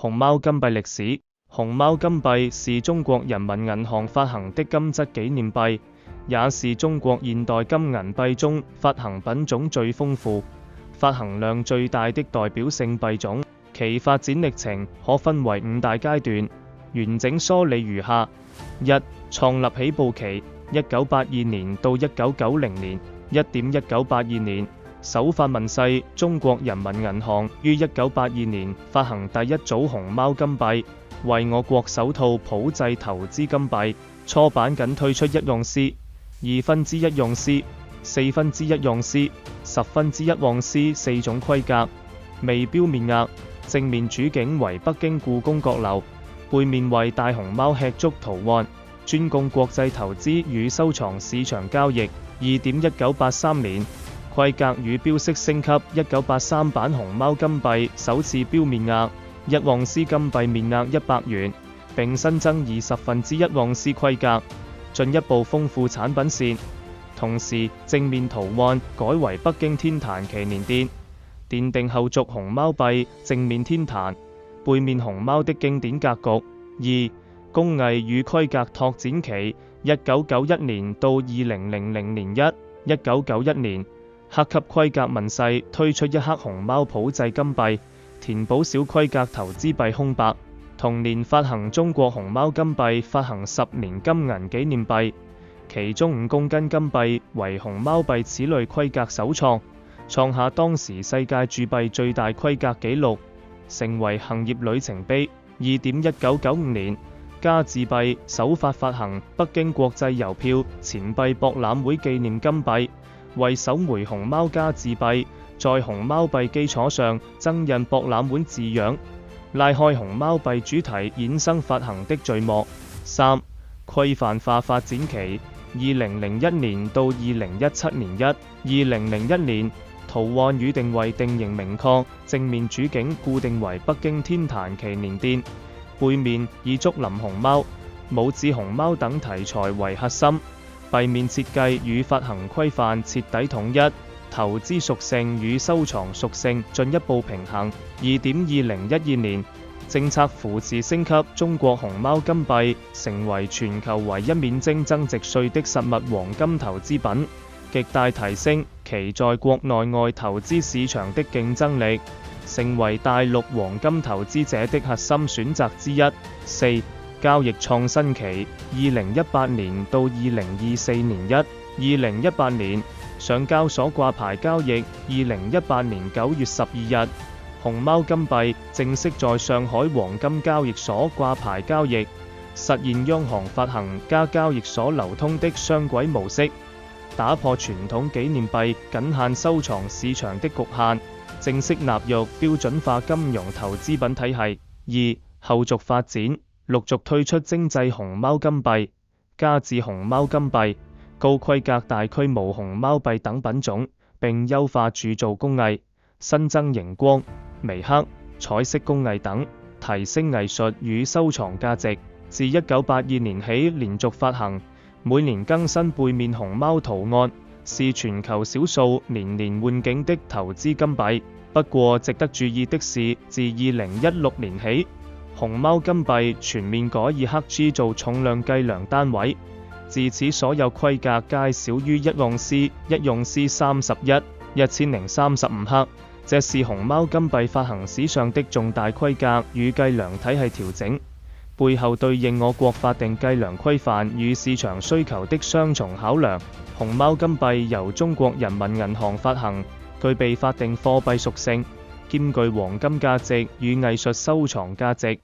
熊貓金幣歷史。熊貓金幣是中國人民銀行發行的金質紀念幣，也是中國現代金銀幣中發行品種最豐富、發行量最大的代表性幣種。其發展歷程可分為5大階段，完整梳理如下：一、創立起步期，1982年到1990年。1.1982年，首發問世，中國人民銀行於1982年發行第一組熊貓金幣，為我國首套普製投資金幣。初版僅推出1盎司、2分之1盎司、4分之1盎司、10分之1盎司4種規格，未標面額。正面主景為北京故宮閣樓，背面為大熊貓吃足圖案，專供國際投資與收藏市場交易。2.1983年，規格與標識升級，1983版熊貓金幣首次標面額1盎司金幣面額100元，並新增20分之1盎司規格，進一步豐富產品線。同時，正面圖案改為北京天壇祈年殿，奠定後續熊貓幣正面天壇、背面熊貓的經典格局。2、工藝與規格拓展期1991年到2000年。1991年，克級規格問世，推出1克熊貓普製金幣，填補小規格投資幣空白。同年發行中國熊貓金幣，發行10年金銀紀念幣，其中5公斤金幣為熊貓幣此類規格首創，創下當時世界鑄幣最大規格紀錄，成為行業里程碑。2.1995年，加字幣首發發行北京國際郵票錢幣博覽會紀念金幣，為首枚熊貓加字幣，在熊貓幣基礎上增印博覽會字樣，拉開熊貓幣主題衍生發行的序幕。3、規範化發展期2001年到2017年。2001年，圖案與定位定型明確，正面主景固定為北京天壇祈年殿，背面以竹林熊貓、拇指熊貓等題材為核心，幣面設計與發行規範徹底統一，投資屬性與收藏屬性進一步平衡。2.2012年，政策扶持升級中國熊貓金幣，成為全球唯一免徵增值稅的實物黃金投資品，極大提升其在國內外投資市場的競爭力，成為大陸黃金投資者的核心選擇之一。4、交易創新期2018年到2024年。2018年，上交所掛牌交易2018年9月12日，熊貓金幣正式在上海黃金交易所掛牌交易，實現央行發行加交易所流通的雙軌模式，打破傳統紀念幣僅限收藏市場的局限，正式納入標準化金融投資品體系。2、後續發展，陸續推出精製熊貓金幣、加字熊貓金幣、高規格大規模熊貓幣等品種，並優化鑄造工藝，新增熒光、微刻、彩色工藝等，提升藝術與收藏價值。自1982年起連續發行，每年更新背面熊貓圖案，是全球少數年年換景的投資金幣。不過值得注意的是，自2016年起，熊貓金幣全面改以克 G 做重量計量單位，自此所有規格皆少於1盎司，1盎司31,1035克。這是熊貓金幣發行史上的重大規格與計量體系調整，背後對應我國法定計量規範與市場需求的雙重考量。熊貓金幣由中國人民銀行發行，具備法定貨幣屬性，兼具黃金價值與藝術收藏價值。